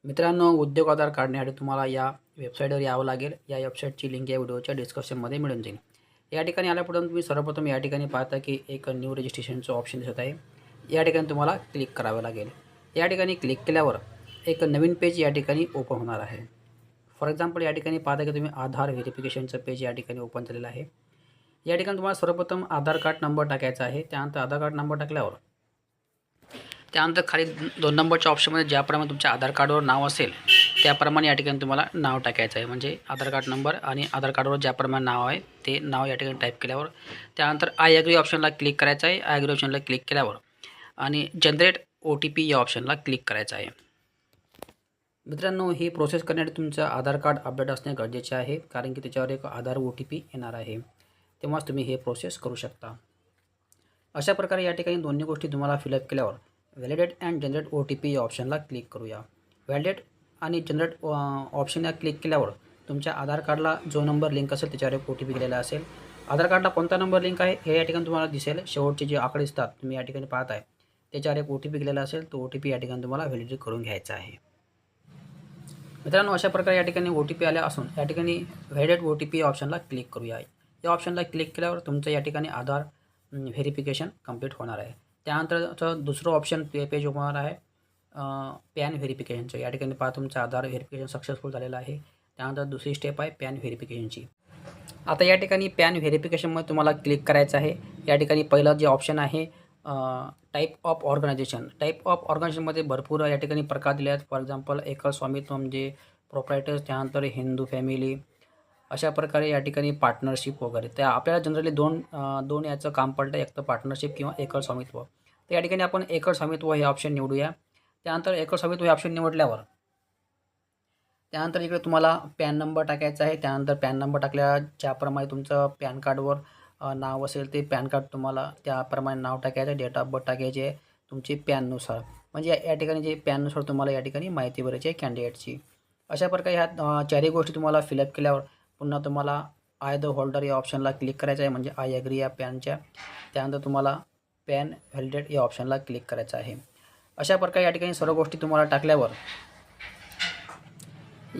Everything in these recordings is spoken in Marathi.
मित्रांनो, उद्योग आधार काढण्यासाठी तुम्हाला या वेबसाईटवर यावं लागेल. या वेबसाईटची लिंक या व्हिडिओच्या डिस्क्रिप्शनमध्ये मिळून जाईल. या ठिकाणी आल्यापर्यंत तुम्ही सर्वप्रथम या ठिकाणी पाहता की एक न्यू रजिस्ट्रेशनचं ऑप्शन दिसत आहे. या ठिकाणी तुम्हाला क्लिक करावं लागेल. या ठिकाणी क्लिक केल्यावर एक नवीन पेज या ठिकाणी ओपन होणार आहे. फॉर एक्झाम्पल या ठिकाणी पाहता की तुम्ही आधार व्हेरिफिकेशनचं पेज या ठिकाणी ओपन झालेलं आहे. या ठिकाणी तुम्हाला सर्वप्रथम आधार कार्ड नंबर टाकायचा आहे. त्यानंतर आधार कार्ड नंबर टाकल्यावर त्यानंतर खाली 2 नंबरच्या ऑप्शनमध्ये ज्याप्रमाणे तुमच्या आधार कार्डवर नाव असेल त्याप्रमाणे या ठिकाणी तुम्हाला नाव टाकायचं आहे. म्हणजे आधार कार्ड नंबर आणि आधार कार्डवर ज्याप्रमाणे नाव आहे ते नाव या ठिकाणी टाईप केल्यावर त्यानंतर आय ॲग्री ऑप्शनला क्लिक करायचं आहे. आय ॲग्री ऑप्शनला क्लिक केल्यावर आणि जनरेट OTP या ऑप्शनला क्लिक करायचं आहे. मित्रांनो, ही प्रोसेस करण्यासाठी तुमचं आधार कार्ड अपडेट असणे गरजेचे आहे, कारण की त्याच्यावर एक आधार OTP येणार आहे. तेव्हाच तुम्ही हे प्रोसेस करू शकता. अशा प्रकारे या ठिकाणी दोन्ही गोष्टी तुम्हाला फिलअप केल्यावर व्हॅलिडेट अँड जनरेट OTP या ऑप्शनला क्लिक करूया. व्हॅलिडेट आणि जनरेट ऑप्शनला क्लिक केल्यावर तुमच्या आधार कार्डला जो नंबर लिंक असेल त्याच्यावर एक OTP गेलेला असेल. आधार कार्डला कोणता नंबर लिंक आहे हे या ठिकाणी तुम्हाला दिसेल. शेवटचे जे आकडे दिसतात तुम्ही या ठिकाणी पाहत आहे त्याच्यावर एक OTP गेलेला असेल. तो OTP या ठिकाणी तुम्हाला व्हॅलिडेट करून घ्यायचा आहे. मित्रांनो, अशा प्रकारे या ठिकाणी OTP आल्या असून या ठिकाणी व्हॅलिडेट OTP या ऑप्शनला क्लिक करूया. या ऑप्शनला क्लिक केल्यावर तुमचं या ठिकाणी आधार व्हेरिफिकेशन कंप्लीट होणार आहे. त्यानंतरचं दुसरं ऑप्शन पेज ओपन होणार आहे पॅन व्हेरिफिकेशनचं. या ठिकाणी पहा तुमचं आधार व्हेरिफिकेशन सक्सेसफुल झालेलं आहे. त्यानंतर दुसरी स्टेप आहे पॅन व्हेरिफिकेशनची. आता या ठिकाणी पॅन व्हेरिफिकेशनमध्ये तुम्हाला क्लिक करायचं आहे. या ठिकाणी पहिलं जे ऑप्शन आहे type of organisation. Type of ऑर्गनायझेशनमध्ये भरपूर या ठिकाणी प्रकार दिले आहेत. फॉर एक्झाम्पल एकल स्वामित्व म्हणजे प्रोप्रायटर्स, त्यानंतर हिंदू फॅमिली, अशा प्रकारे या ठिकाणी पार्टनरशिप वगैरे. त्या आपल्याला जनरली दोन याचं काम पडतं, एक तर पार्टनरशिप किंवा एकल स्वामित्व. तर या ठिकाणी आपण एकल स्वामित्व हे ऑप्शन निवडूया. त्यानंतर एकल स्वामित्व हे ऑप्शन निवडल्यावर त्यानंतर इकडे तुम्हाला पॅन नंबर टाकायचा आहे. त्यानंतर पॅन नंबर टाकल्या ज्याप्रमाणे तुमचं पॅन कार्डवर नाव असेल ते पॅन कार्ड तुम्हाला त्याप्रमाणे नाव टाकायचं. डेट ऑफ बर्थ टाकायची आहे तुमची पॅननुसार. म्हणजे या ठिकाणी जे पॅननुसार तुम्हाला या ठिकाणी माहिती भरायची आहे कॅन्डिडेटची. अशा प्रकारे ह्या चारही गोष्टी तुम्हाला फिलअप केल्यावर पुन्हा तुम्हाला आय द होल्डर या ऑप्शनला क्लिक करायचं आहे, म्हणजे आय ॲग्री या पॅनच्या. त्यानंतर तुम्हाला पॅन व्हॅलिडेट या ऑप्शनला क्लिक करायचं आहे. अशा प्रकारे या ठिकाणी सर्व गोष्टी तुम्हाला टाकल्यावर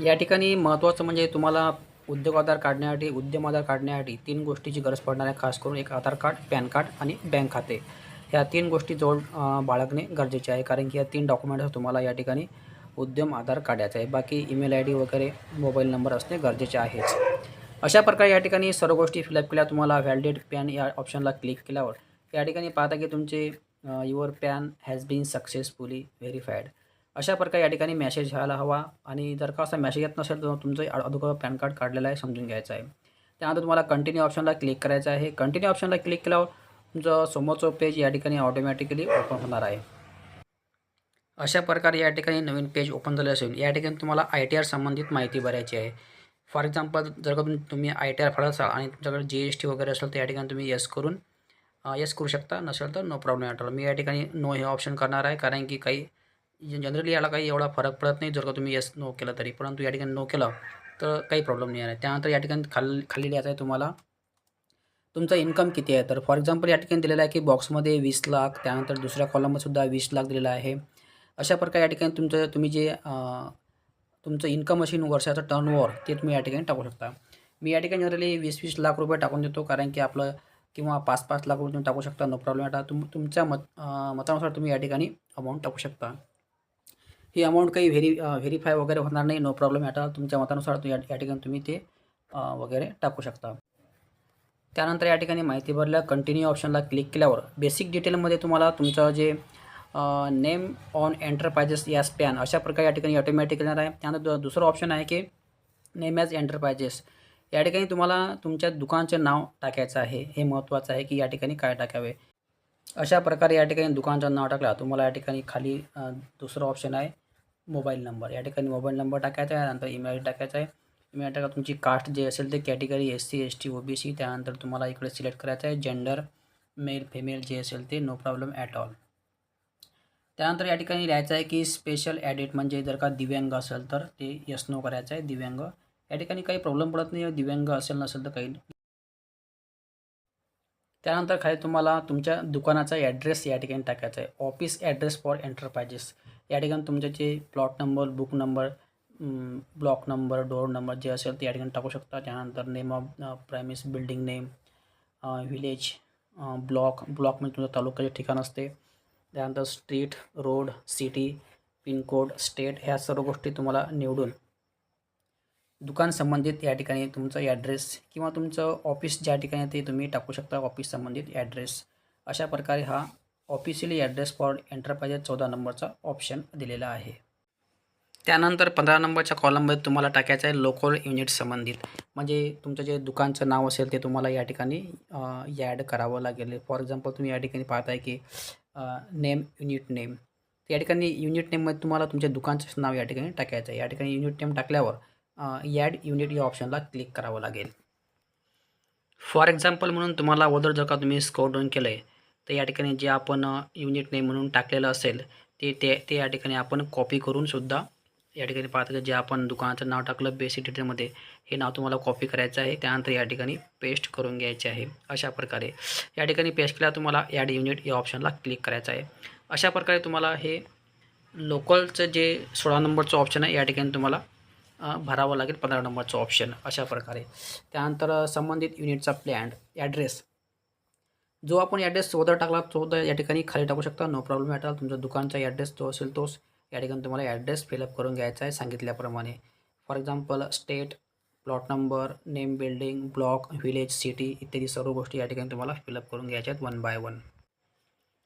या ठिकाणी महत्त्वाचं म्हणजे तुम्हाला उद्योग आधार काढण्यासाठी, उद्यम आधार काढण्यासाठी 3 गोष्टीची गरज पडणार आहे. खास करून एक आधार कार्ड, पॅन कार्ड आणि बँक खाते. ह्या 3 गोष्टी जवळ बाळगणे गरजेचे आहे, कारण की या 3 डॉक्युमेंट्स तुम्हाला या ठिकाणी उद्यम आधार काढायचं आहे. बाकी ईमेल ID वगैरे मोबाईल नंबर असणे गरजेचे आहेच. अशा प्रकारे या ठिकाणी सर्व गोष्टी फिलअप केल्या. तुम्हाला व्हॅलिडेट पॅन या ऑप्शनला क्लिक केल्यावर या ठिकाणी पाहता की तुमचे your PAN has been successfully verified. अशा प्रकारे या ठिकाणी मेसेज व्हायला हवा, आणि जर का असा मेसेज येत नसेल तर तुमचं अगोदर पॅन कार्ड काढलेलं आहे समजून घ्यायचं आहे. त्यानंतर तुम्हाला कंटिन्यू ऑप्शनला क्लिक करायचं आहे. कंटिन्यू ऑप्शनला क्लिक केल्यावर तुमचं समोरचं पेज या ठिकाणी ऑटोमॅटिकली ओपन होणार आहे. अशा प्रकारे या ठिकाणी नवीन पेज ओपन झाले असेल. या ठिकाणी तुम्हाला ITR संबंधित माहिती भरायची आहे. फॉर एक्झाम्पल जर का तुम्ही ITR भरत असाल आणि तुमच्याकडे GST वगैरे असेल तर या ठिकाणी तुम्ही येस करू शकता. नसेल तर नो प्रॉब्लेम ॲट ऑल. मी या ठिकाणी नो हे ऑप्शन करणार आहे, कारण की काही जनरली याला काही एवढा फरक पडत नाही जर का तुम्ही येस नो केलं तरी. परंतु या ठिकाणी नो केलं तर काही प्रॉब्लेम नाही आहे. त्यानंतर या ठिकाणी खाली लिहायचं आहे तुम्हाला तुमचा इन्कम किती आहे. तर फॉर एक्झाम्पल या ठिकाणी दिलेलं आहे की बॉक्समध्ये 20 लाख, त्यानंतर दुसऱ्या कॉलममध्ये सुद्धा 20 लाख दिलेलं आहे. अशा प्रकारे या ठिकाणी तुम्ही जे तुमचं इन्कम असेल वर्षाचं टर्नओव्हर ते तुम्ही या ठिकाणी टाकू शकता. मी या ठिकाणी जनरली 20-20 लाख रुपये टाकून देतो, कारण की आपलं, किंवा 5-5 लाख रुपये तुम्ही टाकू शकता, नो प्रॉब्लेम. आता तुमच्या मतानुसार तुम्ही या ठिकाणी अमाऊंट टाकू शकता. ही अमाऊंट काही व्हेरीफाय वगैरे होणार नाही, नो प्रॉब्लेम ॲट ऑल. तुमच्या मतानुसार या ठिकाणी तुम्ही ते वगैरे टाकू शकता. त्यानंतर या ठिकाणी माहिती भरल्या कंटिन्यू ऑप्शनला क्लिक केल्यावर बेसिक डिटेलमध्ये तुम्हाला तुमचं जे नेम ऑन एंटरप्राइजेस या स्पॅन अशा प्रकारे या ठिकाणी ऑटोमॅटिक येणार आहे. त्यानंतर दुसरं ऑप्शन आहे की नेम ॲज एंटरप्राइजेस. या ठिकाणी तुम्हाला तुमच्या दुकानचे नाव टाकायचं आहे. हे महत्त्वाचं आहे की या ठिकाणी काय टाकावे. अशा प्रकारे या ठिकाणी दुकानचं नाव टाकलं तुम्हाला या ठिकाणी खाली दुसरं ऑप्शन आहे मोबाईल नंबर. या ठिकाणी मोबाईल नंबर टाकायचा आहे. नंतर ईमेल टाकायचा आहे. ईमेल टाका तुमची कास्ट जे असेल ते कॅटेगरी SC ST OBC. त्यानंतर तुम्हाला इकडे सिलेक्ट करायचं आहे जेंडर, मेल फेमेल जे असेल ते, नो प्रॉब्लेम ॲट ऑल. त्यानंतर या ठिकाणी लिहायचं आहे की स्पेशल ॲडिट, म्हणजे जर का दिव्यांग असेल तर ते यस नो करायचं आहे. दिव्यांग या ठिकाणी काही प्रॉब्लेम पडत नाही, दिव्यांग असेल नसेल तर काही. त्यानंतर खाली तुम्हाला तुमच्या दुकानाचा ॲड्रेस या ठिकाणी टाकायचा आहे. Office address for enterprises. या ठिकाणी तुमचे जे plot number, book number, block number, door number जे असेल ते या ठिकाणी टाकू शकता. त्यानंतर name of premises, building name, village, block म्हणजे तुमचं तालुक्याचे ठिकाण असते. त्यानंतर street, road, city, pincode, state ह्या सर्व गोष्टी तुम्हाला निवडून दुकान संबंधित या ठिकाणी तुमचा ॲड्रेस किंवा तुमचं ऑफिस ज्या ठिकाणी ते तुम्ही टाकू शकता, ऑफिस संबंधित ॲड्रेस. अशा प्रकारे हा ऑफिशियली ॲड्रेस फॉर एंटरप्राइजेस 14 नंबरचा ऑप्शन दिलेला आहे. त्यानंतर 15 नंबरच्या कॉलममध्ये तुम्हाला टाकायचं आहे लोकल युनिट संबंधित, म्हणजे तुमचं जे दुकानचं नाव असेल ते तुम्हाला या ठिकाणी ॲड करावं लागेल. फॉर एक्झाम्पल तुम्ही या ठिकाणी पाहताय की नेम, युनिट नेम. या ठिकाणी युनिट नेममध्ये तुम्हाला तुमच्या दुकानचं नाव या ठिकाणी टाकायचं आहे. या ठिकाणी युनिट नेम टाकल्यावर ॲड युनिट या ऑप्शनला क्लिक करावं लागेल. फॉर एक्झाम्पल म्हणून तुम्हाला अगोदर जर का तुम्ही स्क्रोल डाऊन केलं आहे तर या ठिकाणी जे आपण युनिट नेम म्हणून टाकलेलं असेल ते या ठिकाणी आपण कॉपी करून सुद्धा या ठिकाणी पाहता की जे आपण दुकानाचं नाव टाकलं बेसिक डिटेलमध्ये, हे नाव तुम्हाला कॉपी करायचं आहे. त्यानंतर या ठिकाणी पेस्ट करून घ्यायचे आहे. अशा प्रकारे या ठिकाणी पेस्ट केल्यावर तुम्हाला ॲड युनिट या ऑप्शनला क्लिक करायचं आहे. अशा प्रकारे तुम्हाला हे लोकलचं जे 16 नंबरचं ऑप्शन आहे या ठिकाणी तुम्हाला भरावं लागेल 15 नंबरचं ऑप्शन. अशा प्रकारे त्यानंतर संबंधित युनिटचा प्लॅन ॲड्रेस जो आपण ॲड्रेस अगोदर टाकला तो या ठिकाणी खाली टाकू शकता, नो प्रॉब्लेम ॲट ऑल. तुमचा दुकानचा ॲड्रेस जो असेल तोच या ठिकाणी तुम्हाला ॲड्रेस फिलअप करून घ्यायचा आहे सांगितल्याप्रमाणे. For example state, plot number, name, building, block, village, city इत्यादी सर्व गोष्टी या ठिकाणी तुम्हाला फिलअप करून घ्यायच्या आहेत 1 बाय 1.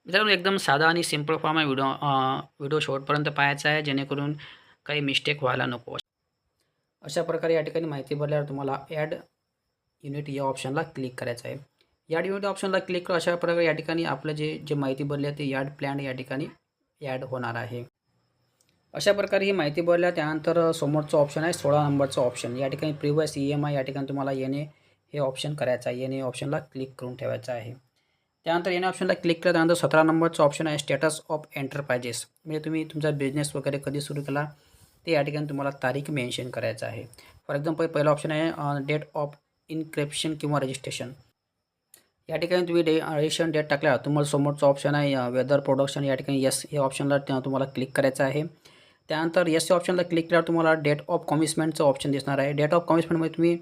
मित्रांनो, एकदम साधा आणि सिम्पल फॉर्म आहे. व्हिडिओ शेवटपर्यंत पाहायचा आहे जेणेकरून काही मिस्टेक व्हायला नको. अशा प्रकारे या ठिकाणी माहिती भरल्यावर तुम्हाला ॲड युनिट या ऑप्शनला क्लिक करायचं आहे. ॲड युनिट ऑप्शनला क्लिक करा. अशा प्रकारे या ठिकाणी आपलं जे माहिती भरली आहे ते ॲड प्लॅन या ठिकाणी ॲड होणार आहे. अशा प्रकारे ही माहिती भरल्या त्यानंतर समोरचं ऑप्शन आहे 16 नंबरचं ऑप्शन. या ठिकाणी प्रिव्हियस EMI या ठिकाणी तुम्हाला येणे हे ऑप्शन करायचं आहे. येणे ऑप्शनला क्लिक करून ठेवायचं आहे. त्यानंतर येणे ऑप्शनला क्लिक केलं त्यानंतर 17 नंबरचं ऑप्शन आहे स्टेटस ऑफ एंटरप्राइजेस, म्हणजे तुम्ही तुमचा बिझनेस वगैरे कधी सुरू केला ते या ठिकाणी तुम्हाला तारीख मेन्शन करायचं आहे. फॉर एक्झाम्पल पहिला ऑप्शन आहे डेट ऑफ इन्क्रिप्शन किंवा रजिस्ट्रेशन. या ठिकाणी तुम्ही रजिस्ट्रेशन डेट टाकल्यावर तुम्हाला समोरचं ऑप्शन आहे वेदर प्रोडक्शन. या ठिकाणी येस हे ऑप्शनला तुम्हाला क्लिक करायचं आहे. त्यानंतर येस या ऑप्शनला क्लिक केल्यावर तुम्हाला डेट ऑफ कमिटमेंटचं ऑप्शन दिसणार आहे. डेट ऑफ कमिटमेंटमध्ये तुम्ही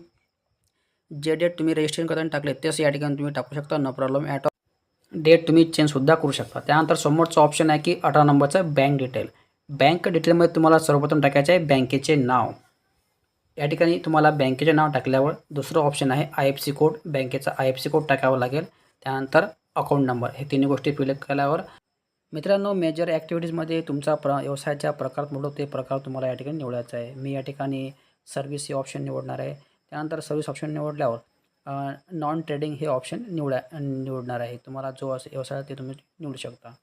जे डेट तुम्ही रजिस्ट्रेशन करताना टाकले तेच या ठिकाणी तुम्ही टाकू शकता, no problem at all. Date तुम्ही चेंजसुद्धा करू शकता. त्यानंतर समोरचं ऑप्शन आहे की 18 नंबरचं बँक डिटेल. बँक डिटेलमध्ये तुम्हाला सर्वप्रथम टाकायचे आहे बँकेचे नाव. या ठिकाणी तुम्हाला बँकेचे नाव टाकल्यावर दुसरं ऑप्शन आहे IFSC कोड. बँकेचा IFSC कोड टाकावा लागेल. त्यानंतर अकाउंट नंबर. हे तिन्ही गोष्टी फिलअप केल्यावर मित्रांनो मेजर ॲक्टिव्हिटीजमध्ये तुमचा व्यवसायाच्या प्रकारात मोठं ते प्रकार तुम्हाला या ठिकाणी निवडायचा आहे. मी या ठिकाणी सर्व्हिस हे ऑप्शन निवडणार आहे. त्यानंतर सर्व्हिस ऑप्शन निवडल्यावर नॉन ट्रेडिंग हे ऑप्शन निवडणार आहे. तुम्हाला जो व्यवसाय ते तुम्ही निवडू शकता.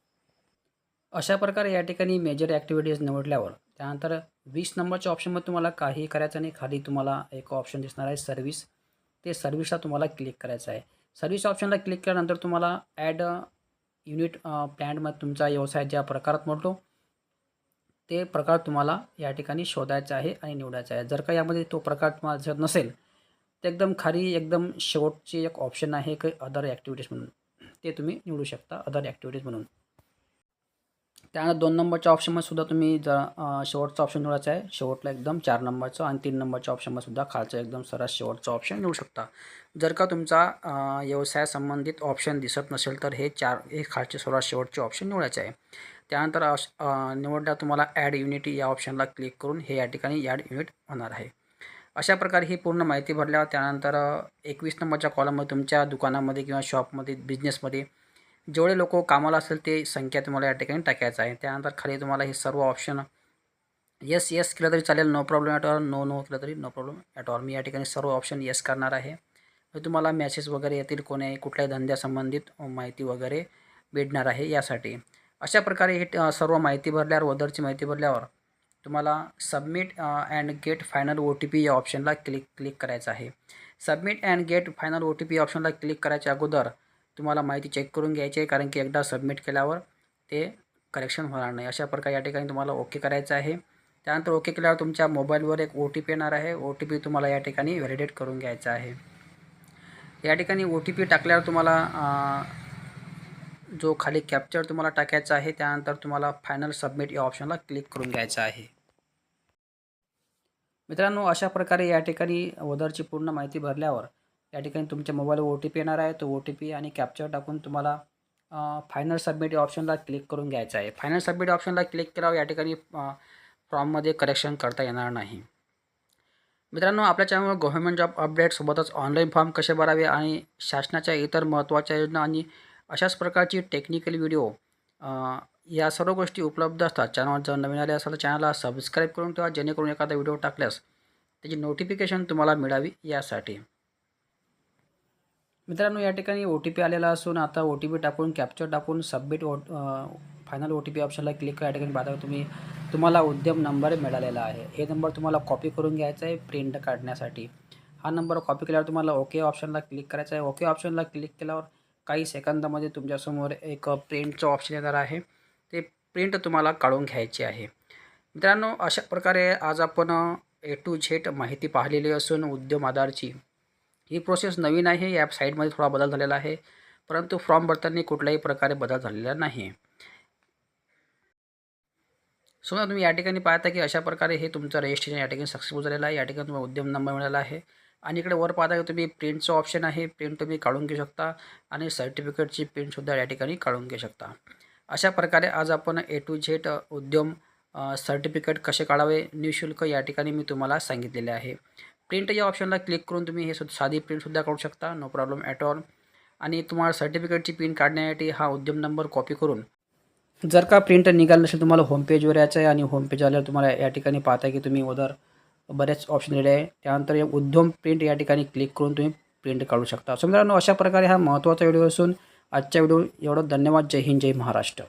अशा प्रकारे या ठिकाणी मेजर ॲक्टिव्हिटीज निवडल्यावर त्यानंतर 20 नंबरच्या ऑप्शनमध्ये तुम्हाला काही करायचं नाही. खाली तुम्हाला एक ऑप्शन दिसणार आहे सर्व्हिस. ते सर्व्हिसला तुम्हाला क्लिक करायचं आहे. सर्व्हिस ऑप्शनला क्लिक केल्यानंतर तुम्हाला ॲड युनिट प्लॅनमध्ये तुमचा व्यवसाय ज्या प्रकारात मोडतो ते प्रकार तुम्हाला या ठिकाणी शोधायचा आहे आणि निवडायचा आहे. जर का यामध्ये तो प्रकार तुम्हाला दिसत नसेल तर एकदम खाली एकदम शेवटची एक ऑप्शन आहे की अदर ॲक्टिव्हिटीज म्हणून, ते तुम्ही निवडू शकता अदर ॲक्टिव्हिटीज म्हणून. त्यानंतर 2 नंबरच्या ऑप्शनमध्ये सुद्धा तुम्ही जर शेवटचा ऑप्शन निवडायचा आहे. शेवटला एकदम 4 नंबरचं आणि 3 नंबरच्या ऑप्शनमध्ये सुद्धा खालचं एकदम सरळ शेवटचा ऑप्शन निवडू शकता. जर का तुमचा व्यवसायासंबंधित ऑप्शन दिसत नसेल तर हे खालचे सर्वात शेवटचे ऑप्शन निवडायचे आहे. त्यानंतर निवडल्यावर तुम्हाला ॲड युनिट या ऑप्शनला क्लिक करून हे या ठिकाणी ॲड युनिट होणार आहे. अशा प्रकारे ही पूर्ण माहिती भरल्यावर त्यानंतर 21 नंबरच्या कॉलममध्ये तुमच्या दुकानामध्ये किंवा शॉपमध्ये बिझनेसमध्ये जेवढे लोक कामाला असेल ते संख्या तुम्हाला या ठिकाणी टाकायचं आहे. त्यानंतर खाली तुम्हाला हे सर्व ऑप्शन येस केलं तरी चालेल, no problem at all. No केलं तरी नो प्रॉब्लेम ॲट ऑल. मी या ठिकाणी सर्व ऑप्शन येस करणार आहे. तुम्हाला मेसेज वगैरे येतील कुठल्याही धंद्यासंबंधित माहिती वगैरे भेटणार आहे यासाठी. अशा प्रकारे हे सर्व माहिती भरल्यावर अदरची माहिती भरल्यावर तुम्हाला submit and get final OTP या ऑप्शनला क्लिक करायचं आहे. Submit and get final OTP ऑप्शनला क्लिक करायच्या अगोदर तुम्हाला माहिती चेक करून घ्यायची आहे, कारण की एकदा सबमिट केल्यावर ते करेक्शन होणार नाही. अशा प्रकारे या ठिकाणी तुम्हाला ओके करायचं आहे. त्यानंतर ओके केल्यावर तुमच्या मोबाईलवर एक OTP येणार आहे. OTP तुम्हाला या ठिकाणी व्हॅलिडेट करून घ्यायचा आहे. या ठिकाणी OTP टाकल्यावर तुम्हाला जो खाली कॅप्चर तुम्हाला टाकायचा आहे, त्यानंतर तुम्हाला फायनल सबमिट या ऑप्शनला क्लिक करून घ्यायचं आहे. मित्रांनो, अशा प्रकारे या ठिकाणी ओदरची पूर्ण माहिती भरल्यावर या ठिकाणी तुमच्या मोबाईलवर OTP येणार आहे. तो OTP आणि कॅप्चर टाकून तुम्हाला फायनल सबमिट या ऑप्शनला क्लिक करून घ्यायचं आहे. फायनल सबमिट ऑप्शनला क्लिक केल्यावर या ठिकाणी फॉर्ममध्ये करेक्शन करता येणार नाही. मित्रांनो, आपल्या चॅनलवर गव्हर्नमेंट जॉब अपडेट सोबतच ऑनलाईन फॉर्म कसे भरावे आणि शासनाच्या इतर महत्त्वाच्या योजना आणि अशाच प्रकारची टेक्निकल व्हिडिओ या सर्व गोष्टी उपलब्ध असतात. चॅनलवर जर नवीन आले असाल तर चॅनलला सबस्क्राईब करून ठेवा, जेणेकरून एखादा व्हिडिओ टाकल्यास त्याची नोटिफिकेशन तुम्हाला मिळावी यासाठी. मित्रांनो, या ठिकाणी OTP आलेला असून आता OTP टाकून कॅप्चर टाकून सबमिट फायनल OTP ऑप्शनला क्लिक करा. या ठिकाणी पाहता तुम्हाला उद्यम नंबर मिळालेला आहे. हे नंबर तुम्हाला कॉपी करून घ्यायचा आहे प्रिंट काढण्यासाठी. हा नंबर कॉपी केल्यावर तुम्हाला ओके ऑप्शनला क्लिक करायचं आहे. ओके ऑप्शनला क्लिक केल्यावर काही सेकंदामध्ये तुमच्यासमोर एक प्रिंटचं ऑप्शन येणार आहे. ते प्रिंट तुम्हाला काढून घ्यायची आहे. मित्रांनो, अशा प्रकारे आज आपण A to Z माहिती पाहिलेली असून उद्यम आधारची ही प्रोसेस नवीन आहे. या साईटमध्ये थोडा बदल झालेला आहे, परंतु फॉर्म भरताना कुठल्याही प्रकारे बदल झालेला नाही. समजा तुम्ही या ठिकाणी पाहता की अशा प्रकारे हे तुमचं रजिस्ट्रेशन या ठिकाणी सक्सेसफुल झालेलं आहे. या ठिकाणी तुम्हाला उद्यम नंबर मिळाला आहे आणि इकडे वर पाहता की तुम्ही प्रिंटचं ऑप्शन आहे. प्रिंट तुम्ही काढून घेऊ शकता आणि सर्टिफिकेटची प्रिंटसुद्धा या ठिकाणी काढून घेऊ शकता. अशा प्रकारे आज आपण A to Z उद्यम सर्टिफिकेट कसे काढावे निःशुल्क या ठिकाणी मी तुम्हाला सांगितलेले आहे. प्रिंट या ऑप्शनला क्लिक करून तुम्ही हे साधी प्रिंटसुद्धा काढू शकता, नो प्रॉब्लेम ॲट ऑल. आणि तुम्हाला सर्टिफिकेटची प्रिंट काढण्यासाठी हा उद्यम नंबर कॉपी करून जर का प्रिंट निघालं नसेल तुम्हाला होमपेजवर यायचं आहे आणि होमपेज आल्यावर तुम्हाला या ठिकाणी पाहता की तुम्ही उधर बरेच ऑप्शन दिलेले आहे. त्यानंतर उद्यम प्रिंट या ठिकाणी क्लिक करून तुम्ही प्रिंट काढू शकता. सो मित्रांनो, अशा प्रकारे हा महत्त्वाचा व्हिडिओ असून आजच्या व्हिडिओ एवढं. धन्यवाद. जय हिंद, जय महाराष्ट्र.